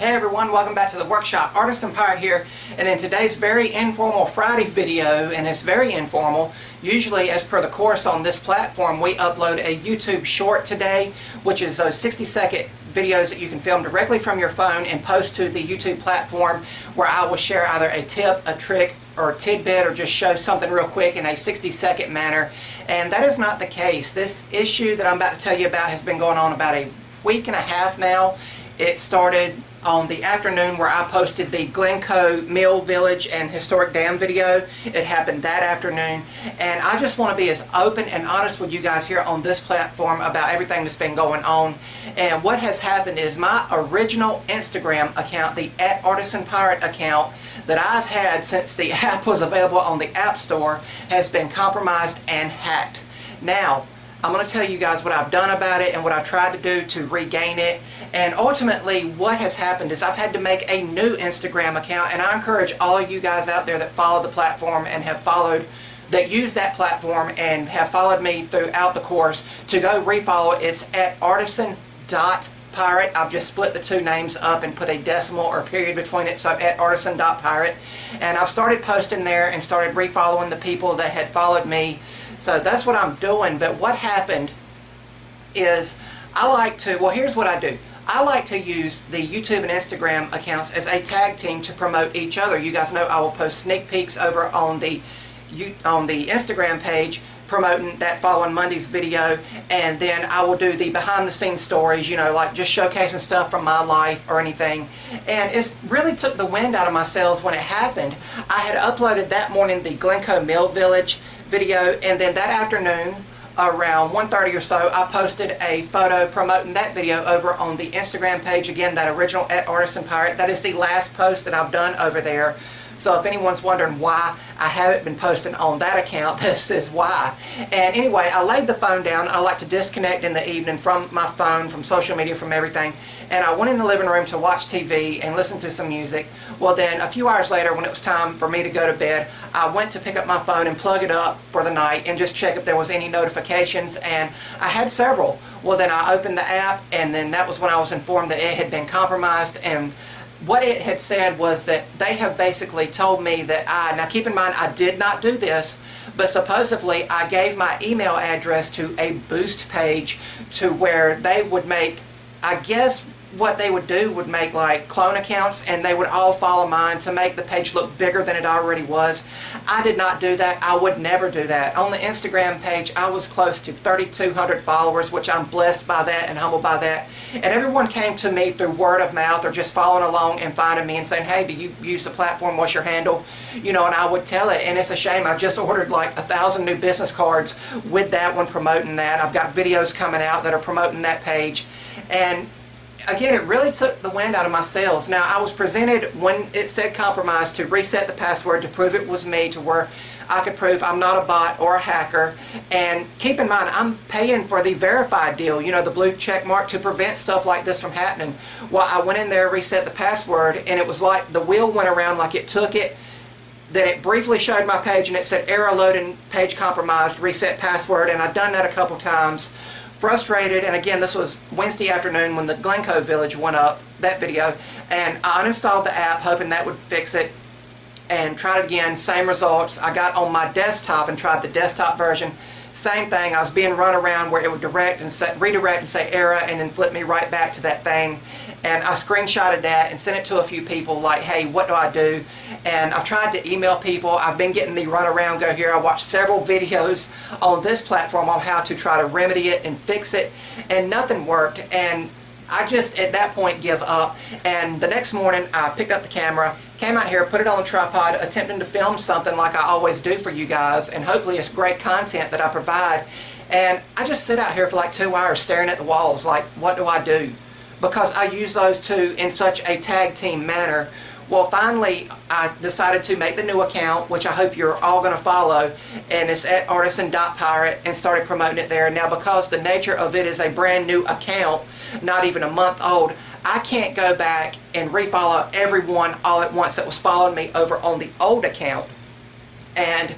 Hey everyone, welcome back to the workshop. Artisan Pirate here, and in today's very informal Friday video, and it's very informal, usually as per the course on this platform, we upload a YouTube short today, which is those 60-second videos that you can film directly from your phone and post to the YouTube platform, where I will share either a tip, a trick, or a tidbit, or just show something real quick in a 60-second manner. And that is not the case. This issue that I'm about to tell you about has been going on about a week and a half now. It started on the afternoon where I posted the Glencoe Mill Village and Historic Dam video. It happened that afternoon, and I just want to be as open and honest with you guys here on this platform about everything that's been going on. And what has happened is my original Instagram account, the @Artisan Pirate account that I've had since the app was available on the App Store, has been compromised and hacked. Now, I'm going to tell you guys what I've done about it and what I've tried to do to regain it. And ultimately, what has happened is I've had to make a new Instagram account, and I encourage all of you guys out there that follow the platform and that use that platform and have followed me throughout the course to go refollow it. It's @artisan.pirate. I've just split the two names up and put a decimal or period between it, so @artisan.pirate. And I've started posting there and started refollowing the people that had followed me. So that's what I'm doing. But what happened is here's what I do. I like to use the YouTube and Instagram accounts as a tag team to promote each other. You guys know I will post sneak peeks over on the Instagram page promoting that following Monday's video, and then I will do the behind the scenes stories, like just showcasing stuff from my life or anything. And it really took the wind out of my sails when it happened. I had uploaded that morning the Glencoe Mill Village video, and then that afternoon around 1:30 or so, I posted a photo promoting that video over on the Instagram page, again, that original @Artisan Pirate. That is the last post that I've done over there. So if anyone's wondering why I haven't been posting on that account, this is why. And anyway, I laid the phone down. I like to disconnect in the evening from my phone, from social media, from everything. And I went in the living room to watch TV and listen to some music. Well, then a few hours later, when it was time for me to go to bed, I went to pick up my phone and plug it up for the night and just check if there was any notifications, and I had several. Well, then I opened the app, and then that was when I was informed that it had been compromised. And what it had said was that they have basically told me that now keep in mind, I did not do this, but supposedly I gave my email address to a boost page to where they would make, I guess what they would do would make like clone accounts, and they would all follow mine to make the page look bigger than it already was. I did not do that. I would never do that. On the Instagram page, I was close to 3,200 followers, which I'm blessed by that and humbled by that. And everyone came to me through word of mouth or just following along and finding me and saying, "Hey, do you use the platform? What's your handle?" And I would tell it. And it's a shame. I just ordered like 1,000 new business cards with that one promoting that. I've got videos coming out that are promoting that page. And again, it really took the wind out of my sails. Now, I was presented, when it said compromise, to reset the password to prove it was me, to where I could prove I'm not a bot or a hacker. And keep in mind, I'm paying for the verified deal, the blue check mark, to prevent stuff like this from happening. Well, I went in there, reset the password, and it was like the wheel went around, like it took it. Then it briefly showed my page, and it said error loading, page compromised, reset password, and I'd done that a couple times. Frustrated, and again, this was Wednesday afternoon when the Glencoe Village went up, that video, and I uninstalled the app hoping that would fix it, and tried it again, same results. I got on my desktop and tried the desktop version, same thing. I was being run around where it would redirect and say error, and then flip me right back to that thing. And I screenshotted that and sent it to a few people like, "Hey, what do I do?" And I've tried to email people. I've been getting the run around go here. I watched several videos on this platform on how to try to remedy it and fix it, and nothing worked. And I just, at that point, give up. And the next morning, I picked up the camera, came out here, put it on the tripod, attempting to film something like I always do for you guys, and hopefully it's great content that I provide. And I just sit out here for like 2 hours staring at the walls like, what do I do? Because I use those two in such a tag team manner. Well, finally, I decided to make the new account, which I hope you're all going to follow, and it's @artisan.pirate, and started promoting it there. Now, because the nature of it is a brand new account, not even a month old, I can't go back and refollow everyone all at once that was following me over on the old account. And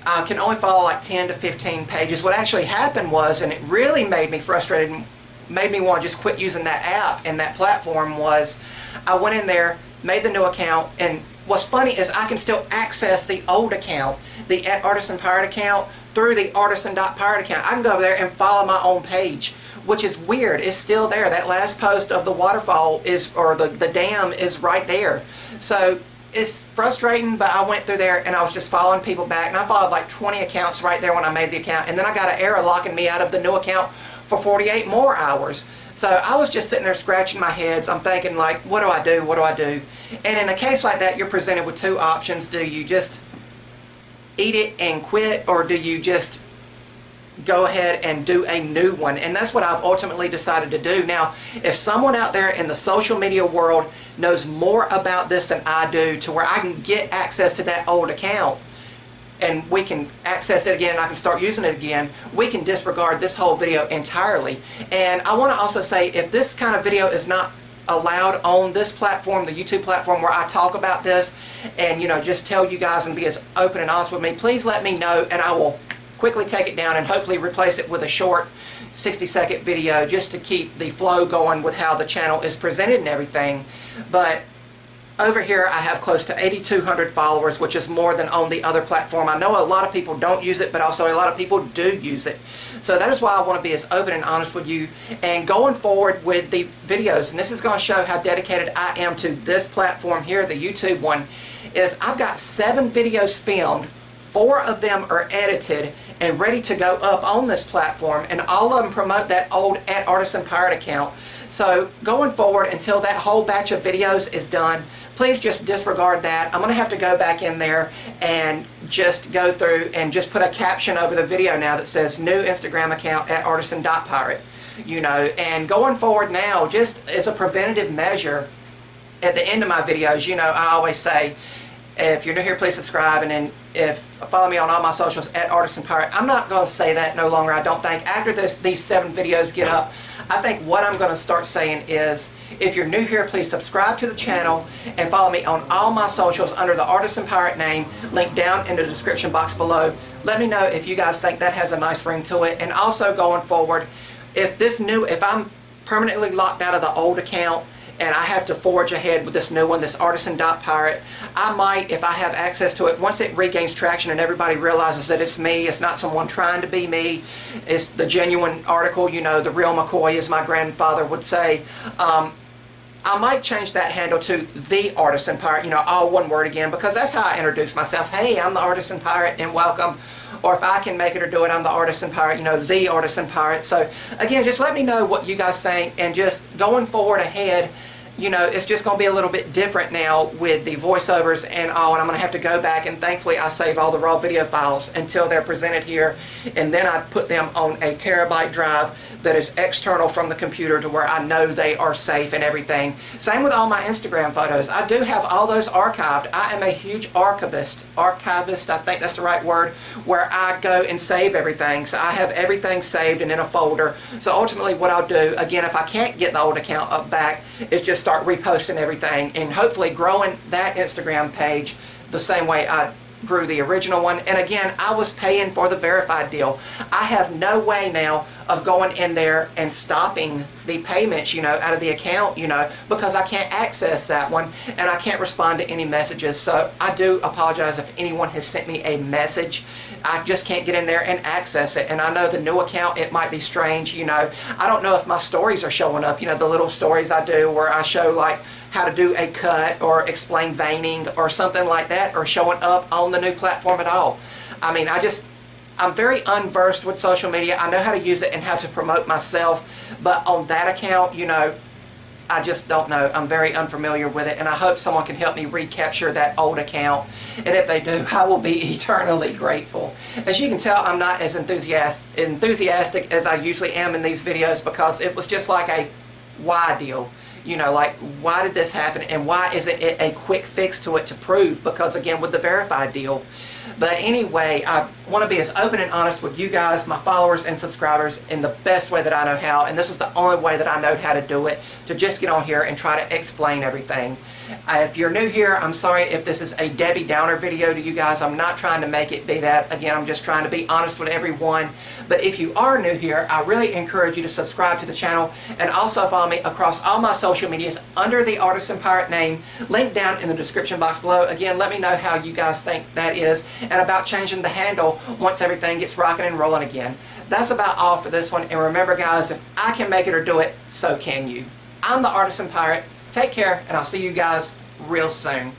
I can only follow like 10 to 15 pages. What actually happened was, and it really made me frustrated, made me want to just quit using that app and that platform, was I went in there, made the new account, and what's funny is I can still access the old account, the Artisan Pirate account, through the Artisan.Pirate account. I can go over there and follow my own page, which is weird. It's still there. That last post of the waterfall is, or the dam is right there. So it's frustrating, but I went through there and I was just following people back, and I followed like 20 accounts right there when I made the account, and then I got an error locking me out of the new account for 48 more hours. So I was just sitting there scratching my head. I'm thinking, like, what do I do? What do I do? And in a case like that, you're presented with two options. Do you just eat it and quit, or do you just go ahead and do a new one? And that's what I've ultimately decided to do. Now, if someone out there in the social media world knows more about this than I do, to where I can get access to that old account and we can access it again, and I can start using it again, we can disregard this whole video entirely. And I want to also say, if this kind of video is not allowed on this platform, the YouTube platform where I talk about this, and just tell you guys and be as open and honest with me, please let me know, and I will quickly take it down and hopefully replace it with a short 60-second video, just to keep the flow going with how the channel is presented and everything. But over here I have close to 8,200 followers, which is more than on the other platform. I know a lot of people don't use it, but also a lot of people do use it. So that is why I want to be as open and honest with you. And going forward with the videos, and this is going to show how dedicated I am to this platform here, the YouTube one, is I've got 7 videos filmed. 4 of them are edited and ready to go up on this platform, and all of them promote that old Artisan Pirate account. So going forward, until that whole batch of videos is done, please just disregard that. I'm going to have to go back in there and just go through and just put a caption over the video now that says new Instagram account at Artisan.Pirate. And going forward now, just as a preventative measure, at the end of my videos, I always say, if you're new here, please subscribe, and then follow me on all my socials at Artisan Pirate. I'm not going to say that no longer, I don't think. After these 7 videos get up, I think what I'm going to start saying is, if you're new here, please subscribe to the channel and follow me on all my socials under the Artisan Pirate name, linked down in the description box below. Let me know if you guys think that has a nice ring to it. And also going forward, if I'm permanently locked out of the old account, and I have to forge ahead with this new one, this Artisan.Pirate, I might, if I have access to it, once it regains traction and everybody realizes that it's me, it's not someone trying to be me, it's the genuine article, the real McCoy, as my grandfather would say, I might change that handle to the Artisan Pirate, all one word again, because that's how I introduce myself. Hey, I'm the Artisan Pirate and welcome. Or if I can make it or do it, I'm the Artisan Pirate, the Artisan Pirate. So again, just let me know what you guys think, and just going forward ahead, it's just going to be a little bit different now with the voiceovers and all, and I'm going to have to go back, and thankfully I save all the raw video files until they're presented here, and then I put them on a terabyte drive that is external from the computer to where I know they are safe and everything. Same with all my Instagram photos. I do have all those archived. I am a huge archivist, I think that's the right word, where I go and save everything. So I have everything saved and in a folder. So ultimately what I'll do, again, if I can't get the old account up back, is just start reposting everything and hopefully growing that Instagram page the same way I grew the original one. And again, I was paying for the verified deal. I have no way now of going in there and stopping the payments, out of the account, because I can't access that one and I can't respond to any messages. So I do apologize if anyone has sent me a message. I just can't get in there and access it. And I know the new account, it might be strange, I don't know if my stories are showing up, the little stories I do where I show like how to do a cut or explain veining or something like that, or showing up on the new platform at all. I mean, I'm very unversed with social media. I know how to use it and how to promote myself, but on that account, I just don't know. I'm very unfamiliar with it, and I hope someone can help me recapture that old account. And if they do, I will be eternally grateful. As you can tell, I'm not as enthusiastic as I usually am in these videos, because it was just like a why deal. Like, why did this happen, and why isn't it a quick fix to it to prove? Because again, with the verified deal, But anyway, I want to be as open and honest with you guys, my followers and subscribers, in the best way that I know how. And this was the only way that I know how to do it, to just get on here and try to explain everything. If you're new here, I'm sorry if this is a Debbie Downer video to you guys. I'm not trying to make it be that. Again, I'm just trying to be honest with everyone. But if you are new here, I really encourage you to subscribe to the channel and also follow me across all my social medias under the Artisan Pirate name, linked down in the description box below. Again, let me know how you guys think that is and about changing the handle once everything gets rocking and rolling again. That's about all for this one. And remember, guys, if I can make it or do it, so can you. I'm the Artisan Pirate. Take care, and I'll see you guys real soon.